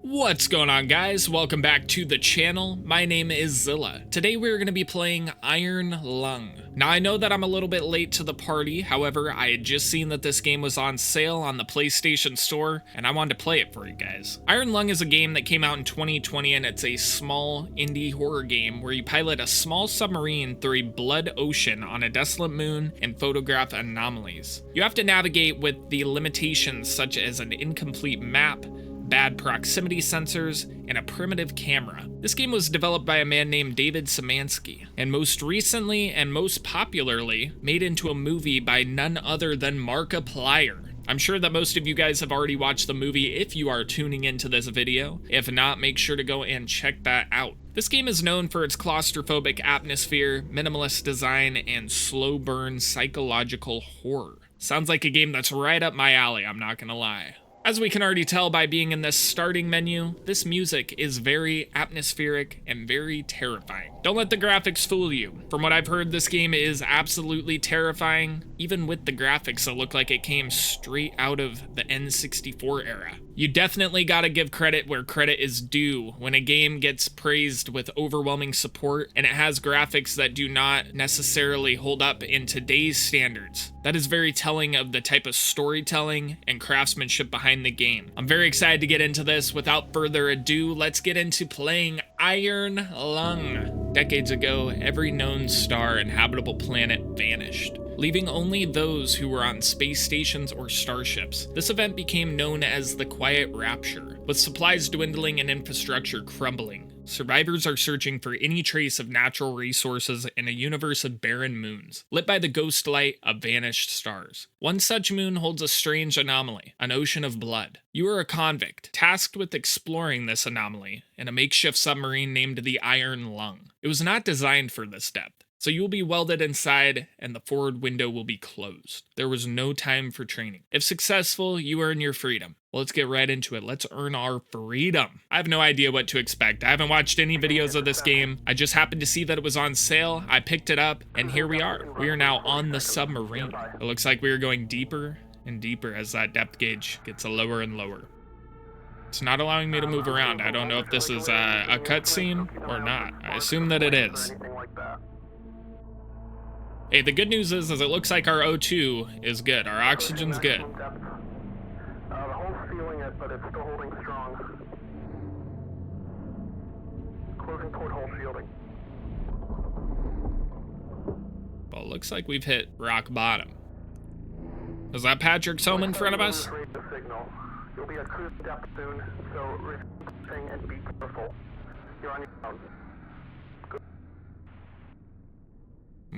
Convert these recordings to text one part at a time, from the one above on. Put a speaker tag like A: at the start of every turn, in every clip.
A: What's going on, guys? Welcome back to the channel. My name is Zilla. Today we're going to be playing Iron Lung. Now I know that I'm a little bit late to the party, however I had just seen that this game was on sale on the PlayStation Store and I wanted to play it for you guys. Iron Lung is a game that came out in 2020 and it's a small indie horror game where you pilot a small submarine through a blood ocean on a desolate moon and photograph anomalies. You have to navigate with the limitations such as an incomplete map, bad proximity sensors, and a primitive camera. This game was developed by a man named David Szymanski, and most recently and most popularly made into a movie by none other than Markiplier. I'm sure that most of you guys have already watched the movie if you are tuning into this video. If not, make sure to go and check that out. This game is known for its claustrophobic atmosphere, minimalist design, and slow burn psychological horror. Sounds like a game that's right up my alley, I'm not gonna lie. As we can already tell by being in this starting menu, this music is very atmospheric and very terrifying. Don't let the graphics fool you. From what I've heard, this game is absolutely terrifying, even with the graphics that look like it came straight out of the N64 era. You definitely gotta give credit where credit is due when a game gets praised with overwhelming support and it has graphics that do not necessarily hold up in today's standards. That is very telling of the type of storytelling and craftsmanship behind the game. I'm very excited to get into this. Without further ado, let's get into playing Iron Lung. Decades ago, every known star and habitable planet vanished, leaving only those who were on space stations or starships. This event became known as the Quiet Rapture, with supplies dwindling and infrastructure crumbling. Survivors are searching for any trace of natural resources in a universe of barren moons, lit by the ghost light of vanished stars. One such moon holds a strange anomaly, an ocean of blood. You are a convict, tasked with exploring this anomaly in a makeshift submarine named the Iron Lung. It was not designed for this depth, so you will be welded inside and the forward window will be closed. There was no time for training. If successful, you earn your freedom. Well, let's get right into it. Let's earn our freedom. I have no idea what to expect. I haven't watched any videos of this game. I just happened to see that it was on sale. I picked it up and here we are. We are now on the submarine. It looks like we are going deeper and deeper as that depth gauge gets lower and lower. It's not allowing me to move around. I don't know if this is a cutscene or not. I assume that it is. Hey, the good news is it looks like our O2 is good. Our oxygen's good.
B: The hull's feeling it, but it's still holding strong. Closing porthole shielding.
A: Well, it looks like we've hit rock bottom. Is that Patrick's home in front of us?
B: You'll be at cruise depth soon, so receive and be careful. You're on your own.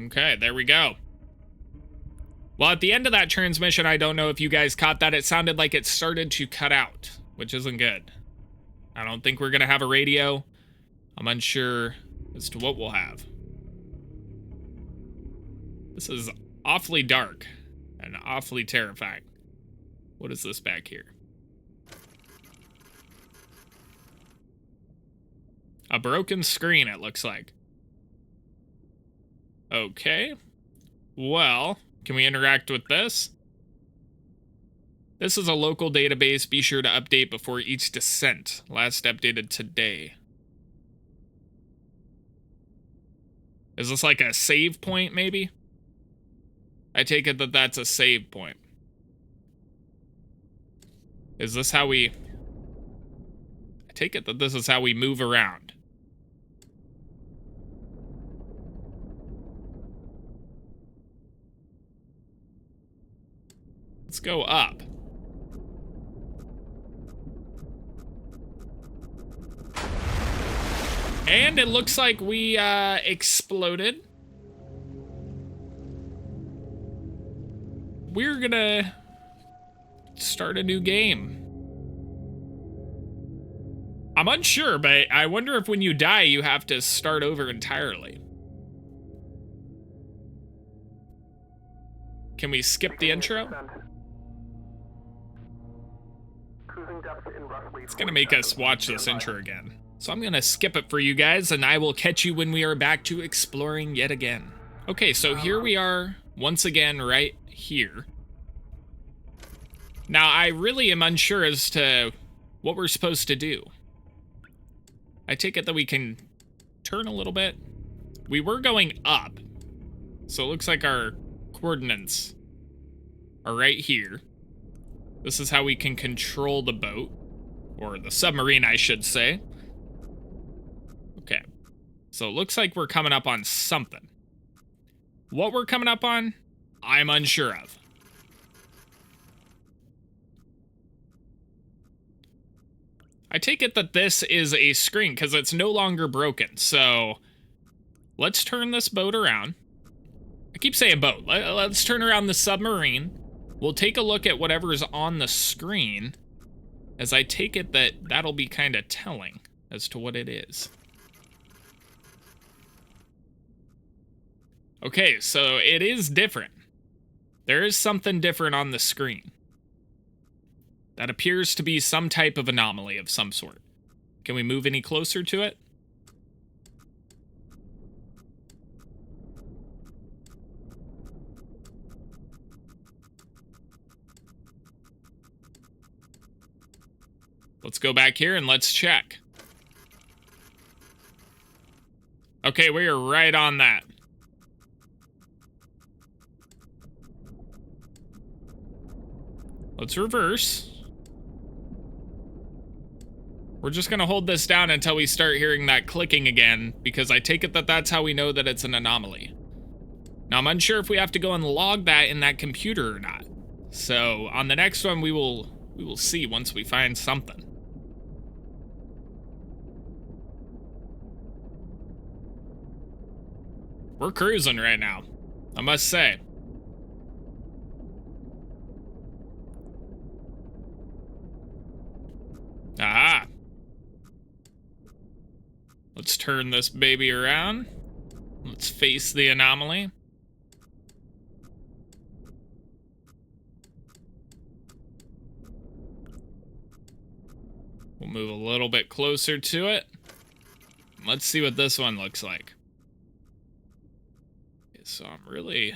A: Okay, there we go. Well, at the end of that transmission, I don't know if you guys caught that. It sounded like it started to cut out, which isn't good. I don't think we're going to have a radio. I'm unsure as to what we'll have. This is awfully dark and awfully terrifying. What is this back here? A broken screen, it looks like. Okay. Well, can we interact with this? This is a local database. Be sure to update before each descent. Last updated today. Is this like a save point, maybe? I take it that that's a save point. Is this how we... I take it that this is how we move around. Let's go up. And it looks like we exploded. We're gonna start a new game. I'm unsure, but I wonder if when you die, you have to start over entirely. Can we skip the intro? It's gonna make us watch this intro again. So I'm gonna skip it for you guys, and I will catch you when we are back to exploring yet again. Okay, so here we are, once again, right here. Now, I really am unsure as to what we're supposed to do. I take it that we can turn a little bit. We were going up, so it looks like our coordinates are right here. This is how we can control the boat, or the submarine, I should say. Okay, so it looks like we're coming up on something. What we're coming up on, I'm unsure of. I take it that this is a screen because it's no longer broken. So let's turn this boat around. I keep saying boat. Let's turn around the submarine. We'll take a look at whatever's on the screen, as I take it that that'll be kind of telling as to what it is. Okay, so it is different. There is something different on the screen. That appears to be some type of anomaly of some sort. Can we move any closer to it? Let's go back here and let's check. Okay, we are right on that. Let's reverse. We're just going to hold this down until we start hearing that clicking again, because I take it that that's how we know that it's an anomaly. Now, I'm unsure if we have to go and log that in that computer or not. So, on the next one, we will see once we find something. We're cruising right now, I must say. Aha! Let's turn this baby around. Let's face the anomaly. We'll move a little bit closer to it. Let's see what this one looks like. Okay, so I'm really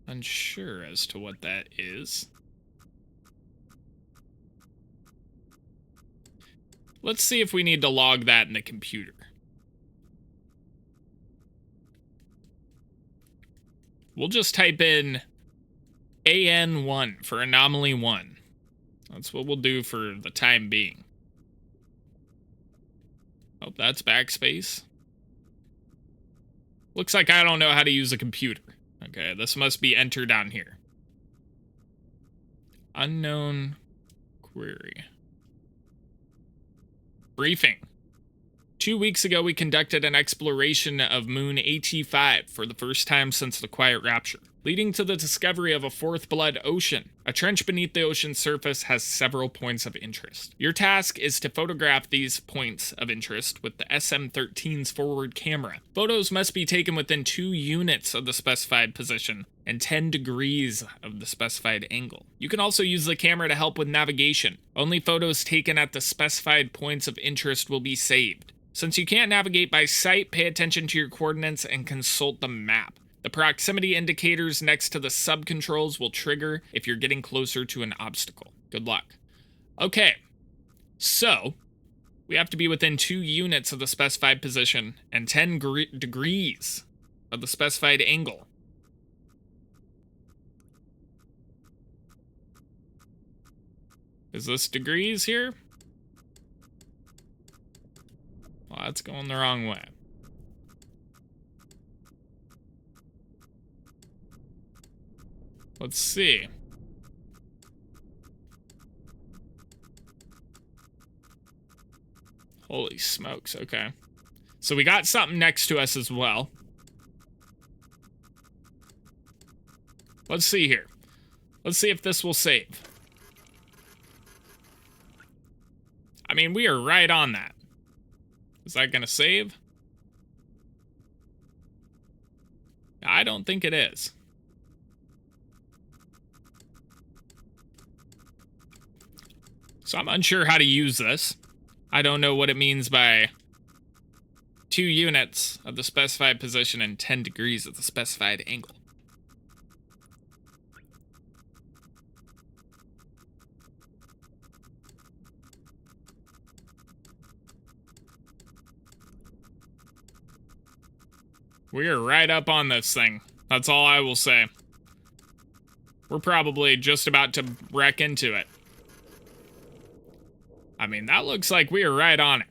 A: unsure as to what that is. Let's see if we need to log that in the computer. We'll just type in AN1 for anomaly 1. That's what we'll do for the time being. Oh, that's backspace. Looks like I don't know how to use a computer. Okay, this must be enter down here. Unknown query. Briefing. 2 weeks ago, we conducted an exploration of Moon AT5 for the first time since the Quiet Rapture, leading to the discovery of a fourth blood ocean. A trench beneath the ocean's surface has several points of interest. Your task is to photograph these points of interest with the SM-13's forward camera. Photos must be taken within 2 units of the specified position and 10 degrees of the specified angle. You can also use the camera to help with navigation. Only photos taken at the specified points of interest will be saved. Since you can't navigate by sight, pay attention to your coordinates and consult the map. The proximity indicators next to the sub-controls will trigger if you're getting closer to an obstacle. Good luck. Okay, so we have to be within 2 units of the specified position and 10 degrees of the specified angle. Is this degrees here? Well, that's going the wrong way. Let's see. Holy smokes, okay. So we got something next to us as well. Let's see here. Let's see if this will save. I mean, we are right on that. Is that gonna save? I don't think it is. So I'm unsure how to use this. I don't know what it means by 2 units of the specified position and 10 degrees of the specified angle. We are right up on this thing. That's all I will say. We're probably just about to wreck into it. I mean, that looks like we are right on it.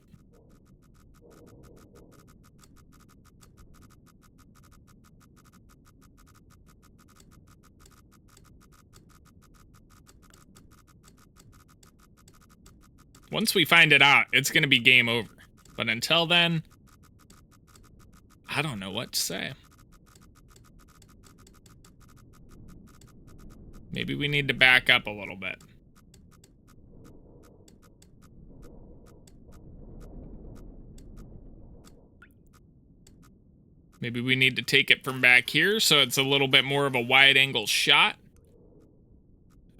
A: Once we find it out, it's going to be game over. But until then, I don't know what to say. Maybe we need to back up a little bit. Maybe we need to take it from back here so it's a little bit more of a wide-angle shot.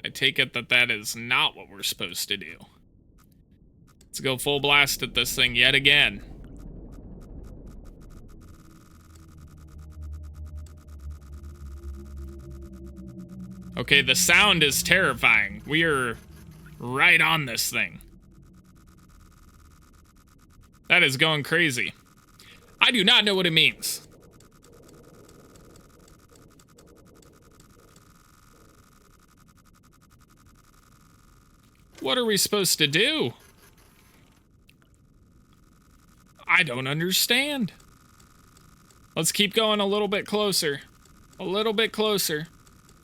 A: I take it that that is not what we're supposed to do. Let's go full blast at this thing yet again. Okay, the sound is terrifying. We are right on this thing. That is going crazy. I do not know what it means. What are we supposed to do? I don't understand. Let's keep going a little bit closer. A little bit closer.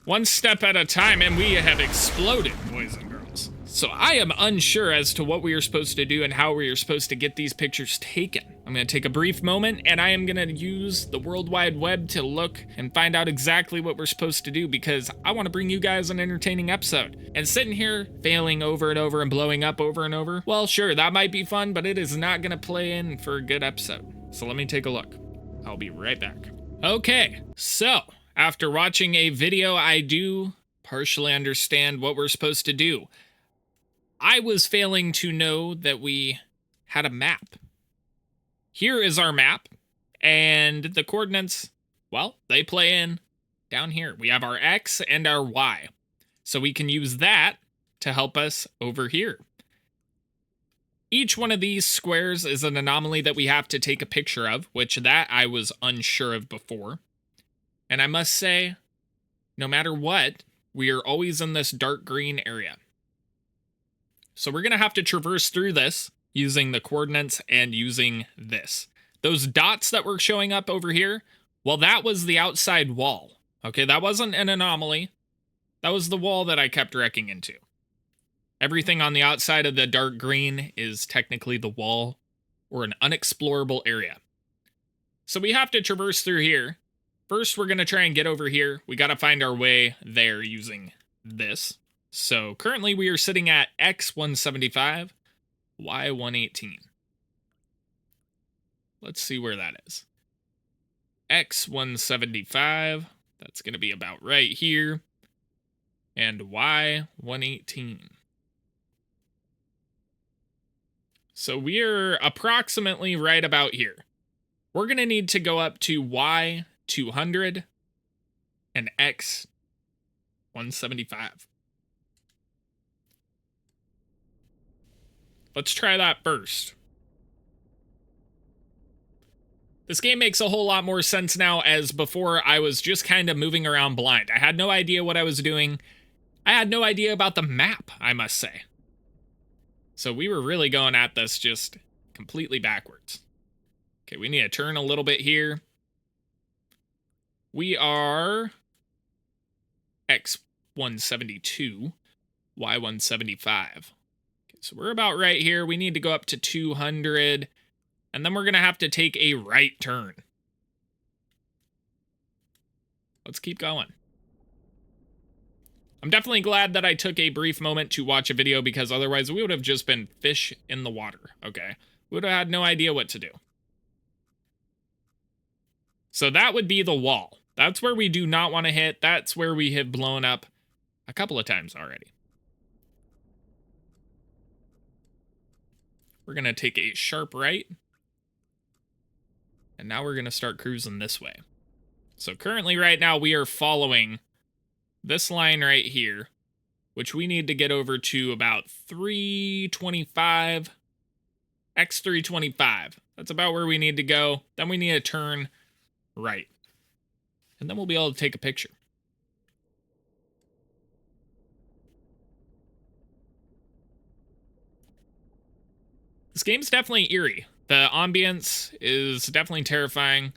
A: One step at a time, and we have exploded, boys and girls. So I am unsure as to what we are supposed to do and how we are supposed to get these pictures taken. I'm going to take a brief moment, and I am going to use the World Wide Web to look and find out exactly what we're supposed to do, because I want to bring you guys an entertaining episode. And sitting here, failing over and over and blowing up over and over, well, sure, that might be fun, but it is not going to play in for a good episode. So let me take a look. I'll be right back. Okay, so after watching a video, I do partially understand what we're supposed to do. I was failing to know that we had a map. Here is our map, and the coordinates, well, they play in down here. We have our X and our Y. So we can use that to help us over here. Each one of these squares is an anomaly that we have to take a picture of, which that I was unsure of before. And I must say, no matter what, we are always in this dark green area. So we're going to have to traverse through this using the coordinates and using this. Those dots that were showing up over here, well, that was the outside wall. Okay, that wasn't an anomaly. That was the wall that I kept wrecking into. Everything on the outside of the dark green is technically the wall or an unexplorable area. So we have to traverse through here. First, we're going to try and get over here. We got to find our way there using this. So currently we are sitting at X175, Y118. Let's see where that is. X175, that's going to be about right here. And Y118. So we're approximately right about here. We're going to need to go up to Y200 and X175. Let's try that first. This game makes a whole lot more sense now, as before I was just kind of moving around blind. I had no idea what I was doing. I had no idea about the map, I must say. So we were really going at this just completely backwards. Okay, we need to turn a little bit here. We are X172, Y175. So we're about right here. We need to go up to 200, and then we're going to have to take a right turn. Let's keep going. I'm definitely glad that I took a brief moment to watch a video, because otherwise we would have just been fish in the water, okay? We would have had no idea what to do. So that would be the wall. That's where we do not want to hit. That's where we have blown up a couple of times already. We're going to take a sharp right. And now we're going to start cruising this way. So currently right now we are following this line right here, which we need to get over to about 325, X325. That's about where we need to go. Then we need to turn right. And then we'll be able to take a picture. This game's definitely eerie. The ambience is definitely terrifying.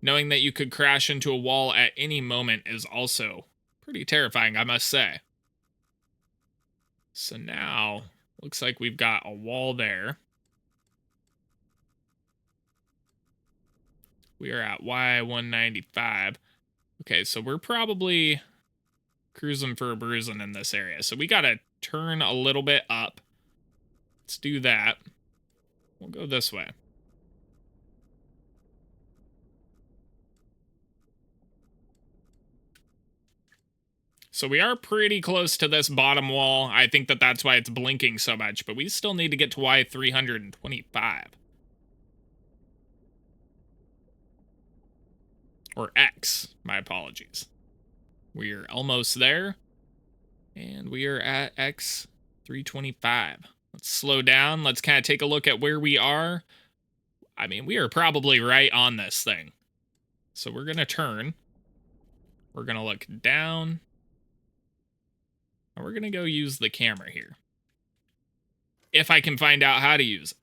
A: Knowing that you could crash into a wall at any moment is also pretty terrifying, I must say. So now, looks like we've got a wall there. We are at Y195. Okay, so we're probably cruising for a bruising in this area. So we gotta turn a little bit up. Let's do that. We'll go this way. So we are pretty close to this bottom wall. I think that that's why it's blinking so much, but we still need to get to Y325. Or X, my apologies. We're almost there. And we are at X325. Let's slow down. Let's kind of take a look at where we are. I mean, we are probably right on this thing. So we're going to turn. We're going to look down. And we're going to go use the camera here. If I can find out how to use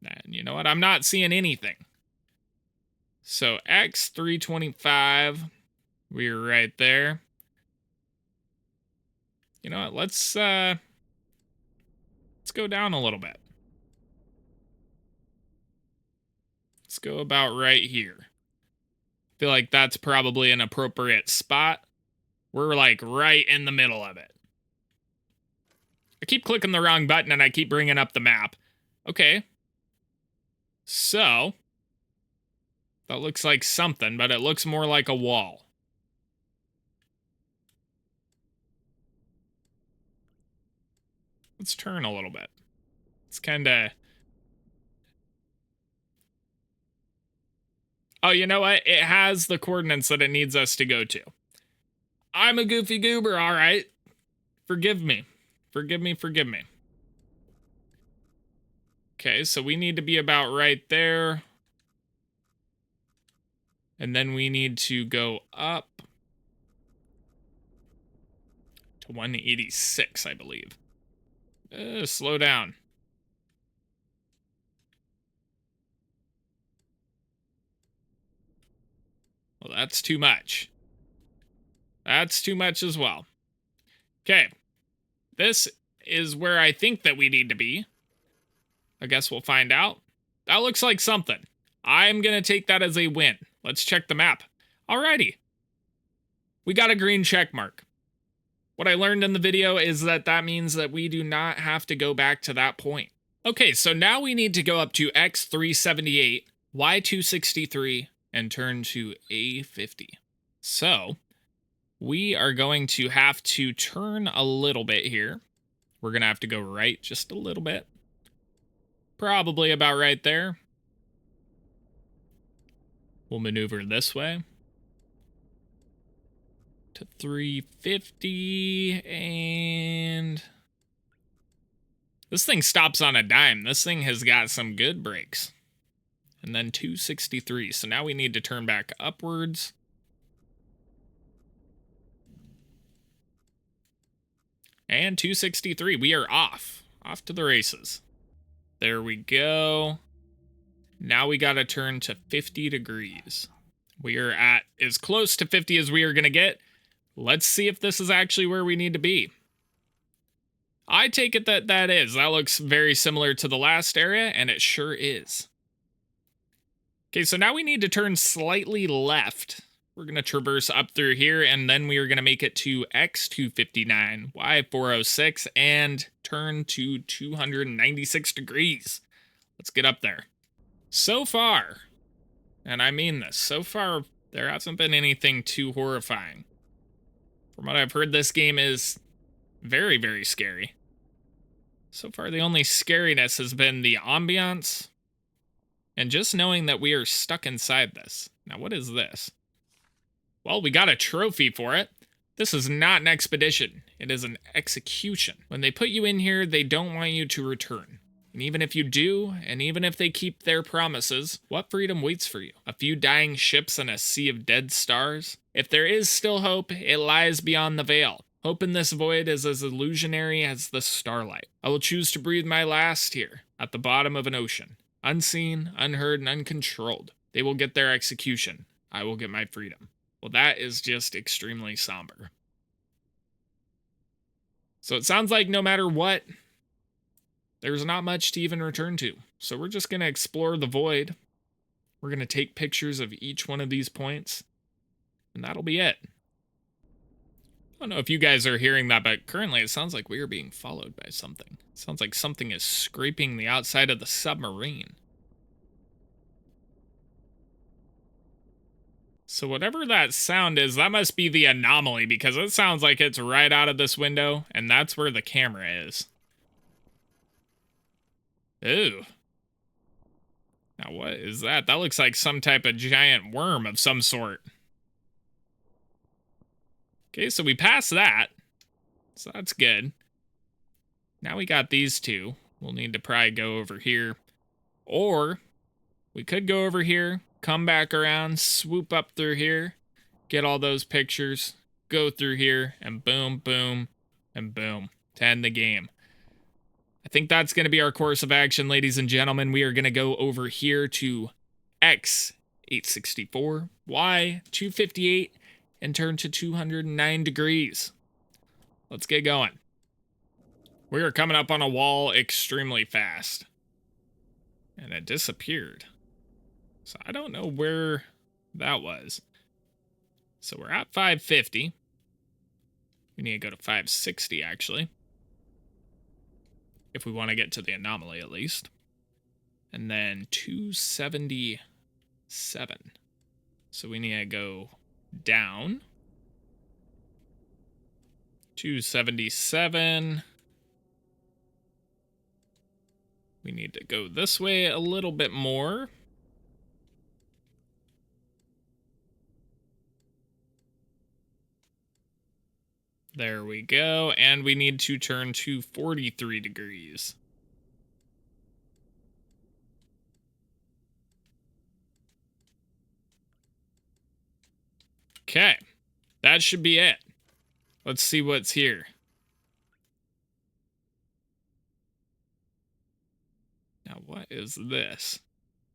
A: it. And you know what? I'm not seeing anything. So X325. We're right there. You know what? Let's go down a little bit. Let's go about right here. Feel like that's probably an appropriate spot. We're like right in the middle of it. I keep clicking the wrong button and I keep bringing up the map. Okay. So, that looks like something, but it looks more like a wall. Let's turn a little bit. It's kind of... Oh, you know what? It has the coordinates that it needs us to go to. I'm a goofy goober, all right. Forgive me. Forgive me, forgive me. Okay, so we need to be about right there. And then we need to go up to 186, I believe. Slow down. Well, that's too much. That's too much as well. Okay. This is where I think that we need to be. I guess we'll find out. That looks like something. I'm going to take that as a win. Let's check the map. Alrighty. We got a green check mark. What I learned in the video is that that means that we do not have to go back to that point. Okay, so now we need to go up to X378, Y263, and turn to A50. So, we are going to have to turn a little bit here. We're going to have to go right just a little bit. Probably about right there. We'll maneuver this way to 350, and this thing stops on a dime. This thing has got some good brakes. And then 263. So now we need to turn back upwards. And 263. We are off. Off to the races. There we go. Now we got to turn to 50 degrees. We are at as close to 50 as we are going to get. Let's see if this is actually where we need to be. I take it that that is. That looks very similar to the last area, and it sure is. Okay, so now we need to turn slightly left. We're going to traverse up through here, and then we are going to make it to X259, Y406, and turn to 296 degrees. Let's get up there. So far, and I mean this, so far there hasn't been anything too horrifying. From what I've heard, this game is very, very scary. So far, the only scariness has been the ambiance, and just knowing that we are stuck inside this. Now, what is this? Well, we got a trophy for it. This is not an expedition. It is an execution. When they put you in here, they don't want you to return. And even if you do, and even if they keep their promises, what freedom waits for you? A few dying ships and a sea of dead stars? If there is still hope, it lies beyond the veil. Hope in this void is as illusionary as the starlight. I will choose to breathe my last here, at the bottom of an ocean. Unseen, unheard, and uncontrolled. They will get their execution. I will get my freedom. Well, that is just extremely somber. So it sounds like no matter what, there's not much to even return to. So we're just going to explore the void. We're going to take pictures of each one of these points. And that'll be it. I don't know if you guys are hearing that, but currently it sounds like we are being followed by something. It sounds like something is scraping the outside of the submarine. So whatever that sound is, that must be the anomaly, because it sounds like it's right out of this window, and that's where the camera is. Ew. Now what is that? That looks like some type of giant worm of some sort. Okay, so we passed that. So that's good. Now we got these two. We'll need to probably go over here. Or we could go over here, come back around, swoop up through here, get all those pictures, go through here, and boom, boom, and boom, to end the game. I think that's going to be our course of action, ladies and gentlemen. We are going to go over here to X 864, Y 258, and turn to 209 degrees. Let's get going. We are coming up on a wall extremely fast. And it disappeared. So I don't know where that was. So we're at 550. We need to go to 560, actually. If we want to get to the anomaly, at least. And then 277. So we need to go down. 277. We need to go this way a little bit more. There we go. And we need to turn to 43 degrees. Okay. That should be it. Let's see what's here. Now, what is this?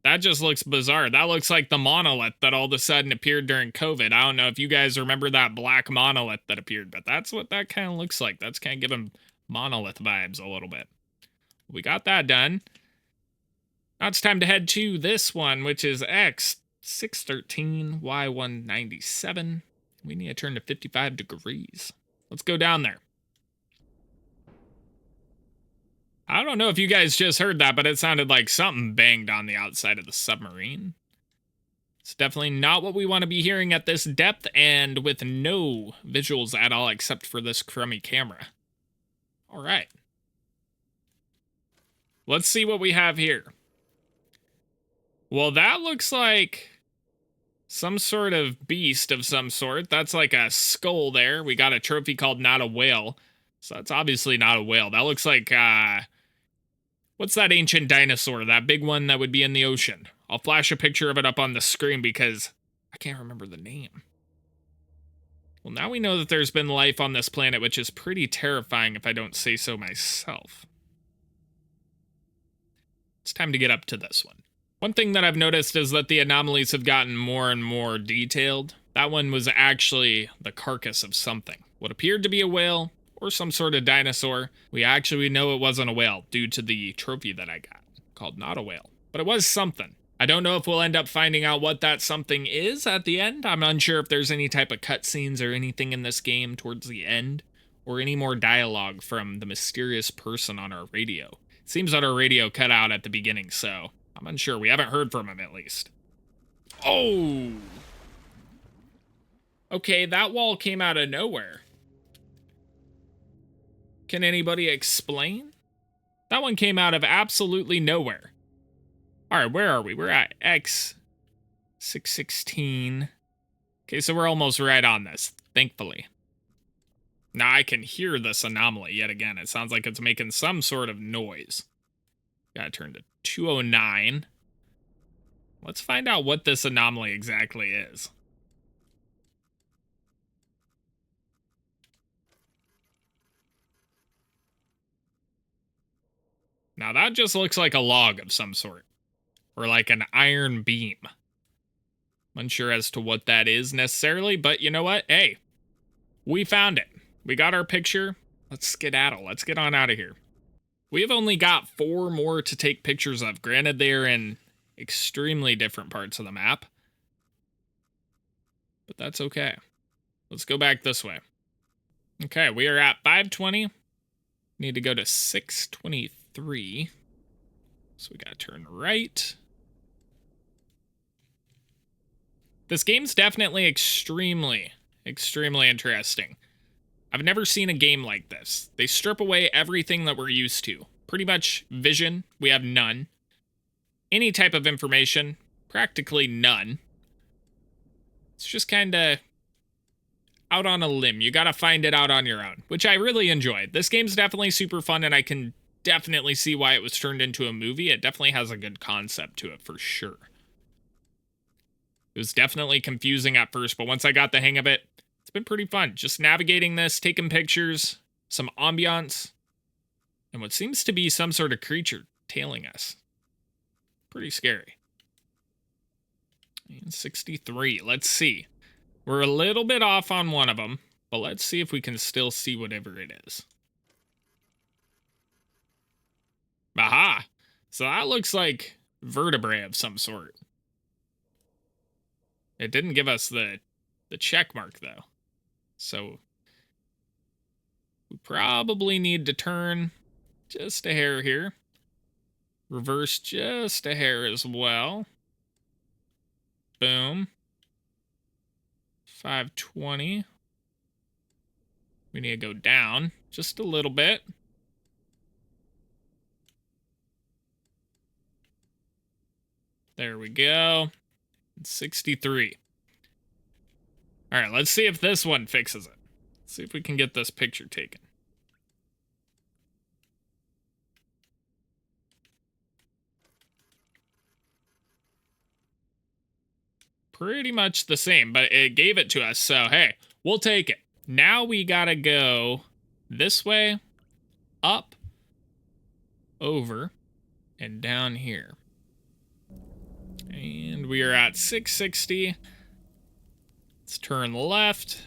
A: That just looks bizarre. That looks like the monolith that all of a sudden appeared during COVID. I don't know if you guys remember that black monolith that appeared, but that's what that kind of looks like. That's kind of giving monolith vibes a little bit. We got that done. Now it's time to head to this one, which is X 613, Y 197. We need to turn to 55 degrees. Let's go down there. I don't know if you guys just heard that, but it sounded like something banged on the outside of the submarine. It's definitely not what we want to be hearing at this depth and with no visuals at all except for this crummy camera. All right. Let's see what we have here. Well, that looks like some sort of beast of some sort. That's like a skull there. We got a trophy called Not a Whale. So that's obviously not a whale. That looks like, what's that ancient dinosaur? That big one that would be in the ocean. I'll flash a picture of it up on the screen because I can't remember the name. Well, now we know that there's been life on this planet, which is pretty terrifying if I don't say so myself. It's time to get up to this one. One thing that I've noticed is that the anomalies have gotten more and more detailed. That one was actually the carcass of something. What appeared to be a whale, or some sort of dinosaur. We know it wasn't a whale due to the trophy that I got, called Not a Whale. But it was something. I don't know if we'll end up finding out what that something is at the end. I'm unsure if there's any type of cutscenes or anything in this game towards the end, or any more dialogue from the mysterious person on our radio. It seems that our radio cut out at the beginning, so I'm unsure. We haven't heard from him, at least. Oh! Okay, that wall came out of nowhere. Can anybody explain? That one came out of absolutely nowhere. All right, where are we? We're at X 616. Okay, so we're almost right on this, thankfully. Now I can hear this anomaly yet again. It sounds like it's making some sort of noise. Gotta turn to 209. Let's find out what this anomaly exactly is. Now that just looks like a log of some sort. Or like an iron beam. Unsure as to what that is necessarily, but you know what? Hey, we found it. We got our picture. Let's skedaddle. Let's get on out of here. We have only got 4 more to take pictures of. Granted, they're in extremely different parts of the map. But that's okay. Let's go back this way. Okay, we are at 520. Need to go to 623. So we gotta turn right. This game's definitely extremely interesting. I've never seen a game like this. They strip away everything that we're used to. Pretty much vision, we have none. Any type of information, practically none. It's just kind of out on a limb. You gotta find it out on your own, which I really enjoyed. This game's definitely super fun, and I can definitely see why it was turned into a movie. It definitely has a good concept to it, for sure. It was definitely confusing at first, but once I got the hang of it, it's been pretty fun. Just navigating this, taking pictures, some ambiance, and what seems to be some sort of creature tailing us. Pretty scary. And 63, let's see. We're a little bit off on one of them, but let's see if we can still see whatever it is. Aha! So that looks like vertebrae of some sort. It didn't give us the check mark, though. So we probably need to turn just a hair here. Reverse just a hair as well. Boom. 520. We need to go down just a little bit. There we go. 63. All right, let's see if this one fixes it. Let's see if we can get this picture taken. Pretty much the same, but it gave it to us, so hey, we'll take it. Now we gotta go this way, up, over, and down here. And we are at 660. Let's turn left.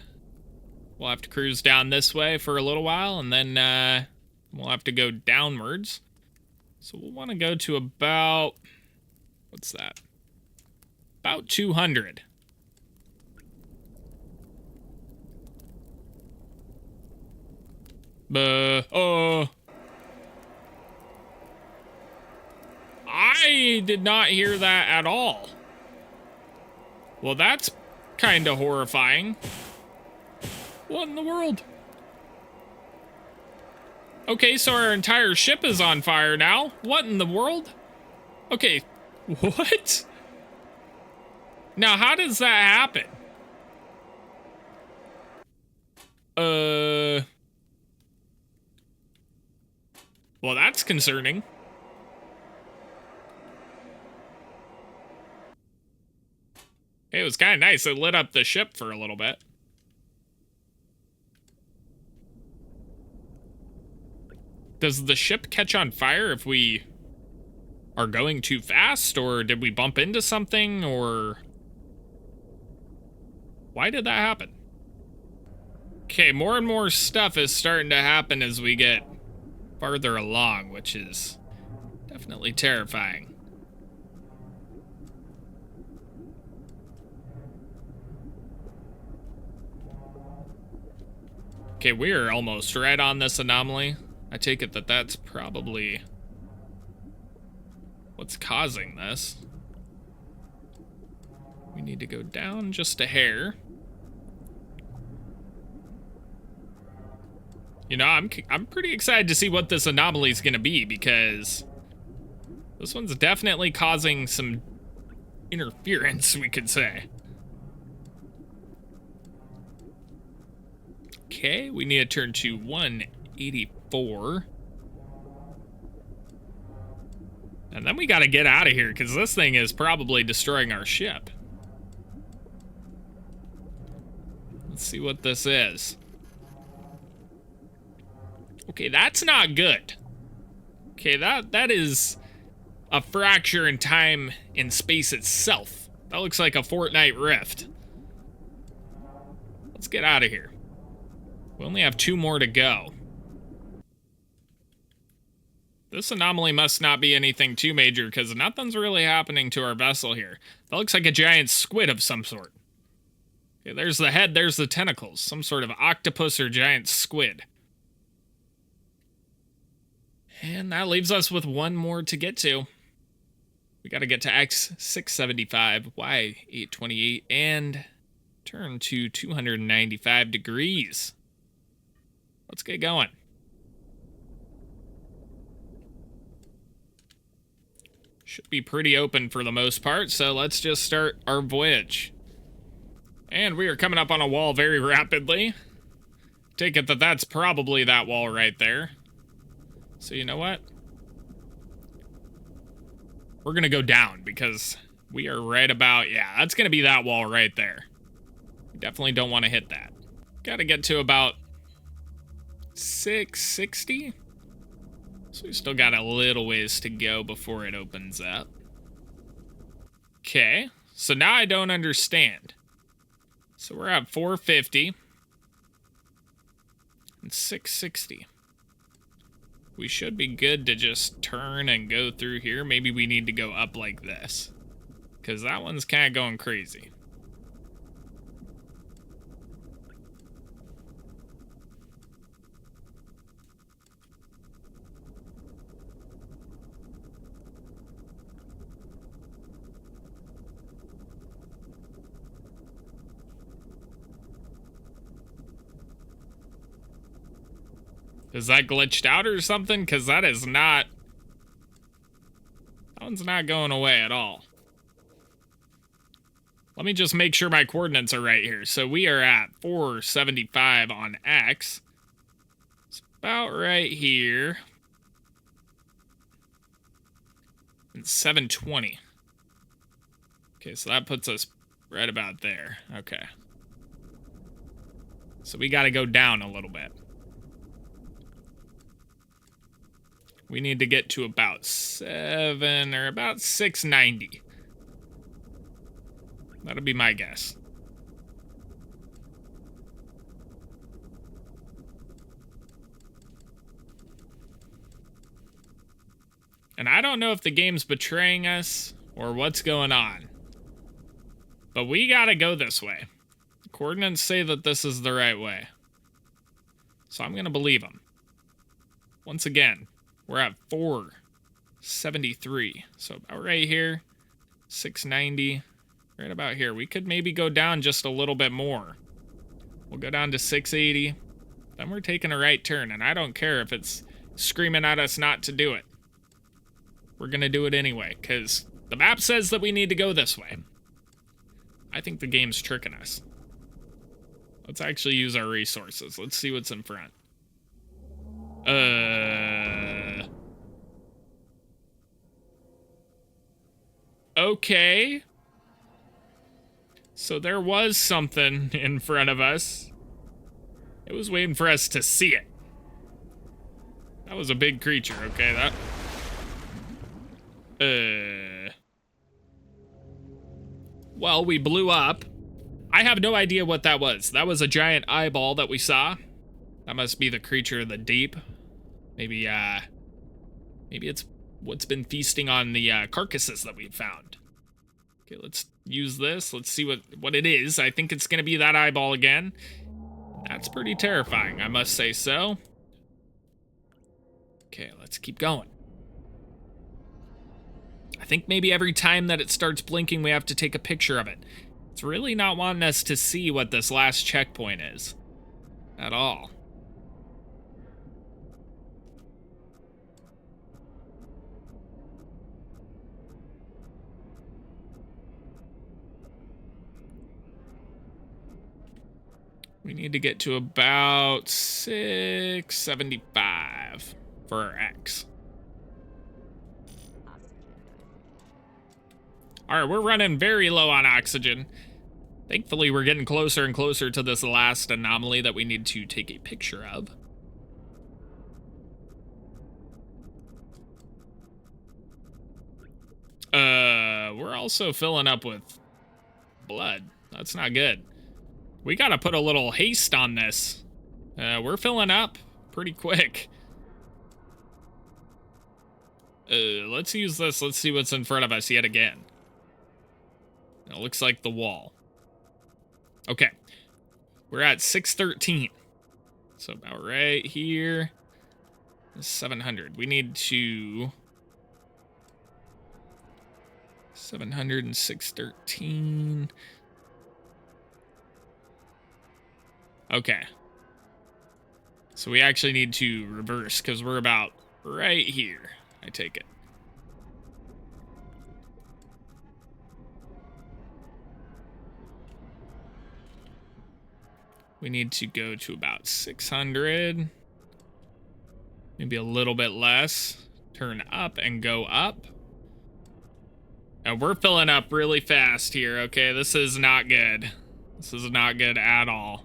A: We'll have to cruise down this way for a little while, and then we'll have to go downwards. So we'll want to go to about, what's that? About 200. I did not hear that at all. Well, that's kind of horrifying. What in the world? Okay, so our entire ship is on fire now. What in the world? Okay, what? Now, how does that happen? Well, that's concerning. It was kind of nice. It lit up the ship for a little bit. Does the ship catch on fire if we are going too fast? Or did we bump into something? Or why did that happen? Okay, more and more stuff is starting to happen as we get farther along, which is definitely terrifying. Okay, we're almost right on this anomaly. I take it that that's probably what's causing this. We need to go down just a hair. You know, I'm pretty excited to see what this anomaly is going to be, because this one's definitely causing some interference, we could say. Okay, we need to turn to 184. And then we gotta get out of here, because this thing is probably destroying our ship. Let's see what this is. Okay, that's not good. Okay, that is a fracture in time and space itself. That looks like a Fortnite rift. Let's get out of here. We only have 2 more to go. This anomaly must not be anything too major, because nothing's really happening to our vessel here. That looks like a giant squid of some sort. Okay, there's the head, there's the tentacles. Some sort of octopus or giant squid. And that leaves us with 1 more to get to. We gotta get to X 675, Y 828, and turn to 295 degrees. Let's get going. Should be pretty open for the most part, so let's just start our voyage. And we are coming up on a wall very rapidly. Take it that that's probably that wall right there. So you know what? We're gonna go down because we are right about, yeah, that's gonna be that wall right there. We definitely don't want to hit that. Gotta get to about 660. So we still got a little ways to go before it opens up. Okay, so now I don't understand. So we're at 450 and 660. We should be good to just turn and go through here. Maybe we need to go up like this, because that one's kind of going crazy. Is that glitched out or something? Because that is not... That one's not going away at all. Let me just make sure my coordinates are right here. So we are at 475 on X. It's about right here. And 720. Okay, so that puts us right about there. Okay. So we got to go down a little bit. We need to get to about 7 or about 690. That'll be my guess. And I don't know if the game's betraying us or what's going on. But we gotta go this way. The coordinates say that this is the right way. So I'm gonna believe them. Once again, we're at 473. So about right here, 690, right about here. We could maybe go down just a little bit more. We'll go down to 680. Then we're taking a right turn, and I don't care if it's screaming at us not to do it. We're gonna do it anyway, because the map says that we need to go this way. I think the game's tricking us. Let's actually use our resources. Let's see what's in front. Okay. So there was something in front of us. It was waiting for us to see it. That was a big creature, okay? Well, we blew up. I have no idea what that was. That was a giant eyeball that we saw. That must be the creature of the deep. Maybe it's what's been feasting on the carcasses that we found. Okay, let's use this. Let's see what it is. I think it's gonna be that eyeball again. That's pretty terrifying, I must say so. Okay, let's keep going. I think maybe every time that it starts blinking, we have to take a picture of it. It's really not wanting us to see what this last checkpoint is. At all. We need to get to about 675 for our X. All right, we're running very low on oxygen. Thankfully, we're getting closer and closer to this last anomaly that we need to take a picture of. We're also filling up with blood. That's not good. We gotta put a little haste on this. We're filling up pretty quick. Let's use this. Let's see what's in front of us yet again. It looks like the wall. Okay. We're at 613. So about right here. 700. We need to... 700 and 613. Okay. So we actually need to reverse because we're about right here. I take it. We need to go to about 600. Maybe a little bit less. Turn up and go up. And we're filling up really fast here, okay? This is not good. This is not good at all.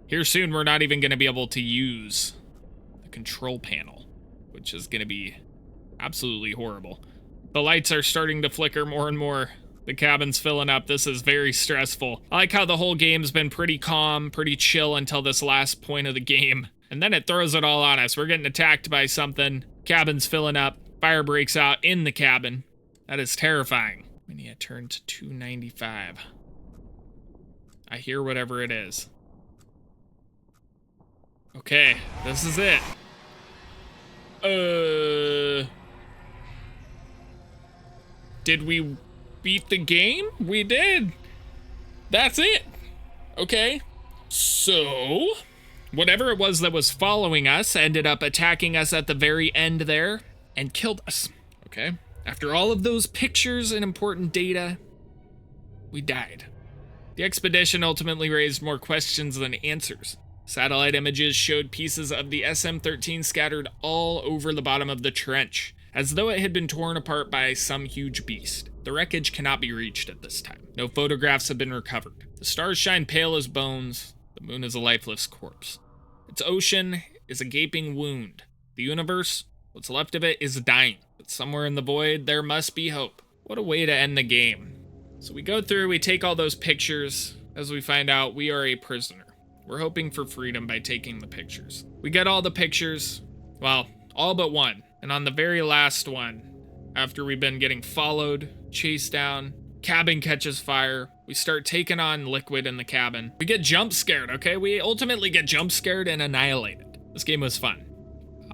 A: Here soon, we're not even going to be able to use the control panel, which is going to be absolutely horrible. The lights are starting to flicker more and more. The cabin's filling up. This is very stressful. I like how the whole game's been pretty calm, pretty chill until this last point of the game. And then it throws it all on us. We're getting attacked by something. Cabin's filling up. Fire breaks out in the cabin. That is terrifying. We need to turn to 295. I hear whatever it is. Okay, this is it. Did we beat the game? We did. That's it. Okay. So, whatever it was that was following us ended up attacking us at the very end there and killed us. Okay. After all of those pictures and important data, we died. The expedition ultimately raised more questions than answers. Satellite images showed pieces of the SM-13 scattered all over the bottom of the trench, as though it had been torn apart by some huge beast. The wreckage cannot be reached at this time. No photographs have been recovered. The stars shine pale as bones. The moon is a lifeless corpse. Its ocean is a gaping wound. The universe, what's left of it, is dying. But somewhere in the void, there must be hope. What a way to end the game. So we go through, we take all those pictures. As we find out, we are a prisoner. We're hoping for freedom by taking the pictures. We get all the pictures. Well, all but one. And on the very last one, after we've been getting followed, chased down, cabin catches fire, we start taking on liquid in the cabin. We get jump scared, okay? We ultimately get jump scared and annihilated. This game was fun.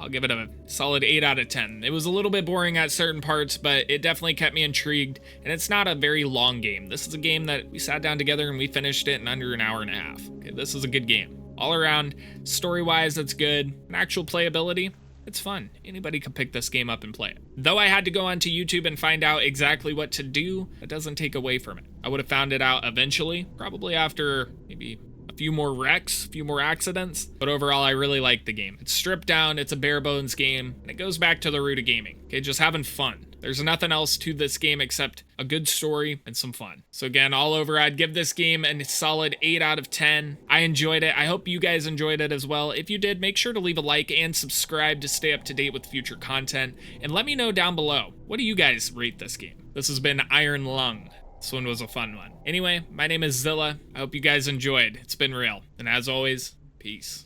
A: I'll give it a solid 8 out of 10. It was a little bit boring at certain parts, but it definitely kept me intrigued, and it's not a very long game. This is a game that we sat down together and we finished it in under an hour and a half. Okay, this is a good game. All around, story-wise, it's good. And actual playability, it's fun. Anybody can pick this game up and play it. Though I had to go onto YouTube and find out exactly what to do, that doesn't take away from it. I would have found it out eventually, probably after maybe a few more wrecks, a few more accidents, but overall I really like the game. It's stripped down, it's a bare bones game, and it goes back to the root of gaming. Okay, just having fun. There's nothing else to this game except a good story and some fun. So again, all over, I'd give this game a solid 8 out of 10. I enjoyed it. I hope you guys enjoyed it as well. If you did, make sure to leave a like and subscribe to stay up to date with future content. And let me know down below, what do you guys rate this game? This has been Iron Lung. This one was a fun one. Anyway, my name is Zilla. I hope you guys enjoyed. It's been real. And as always, peace.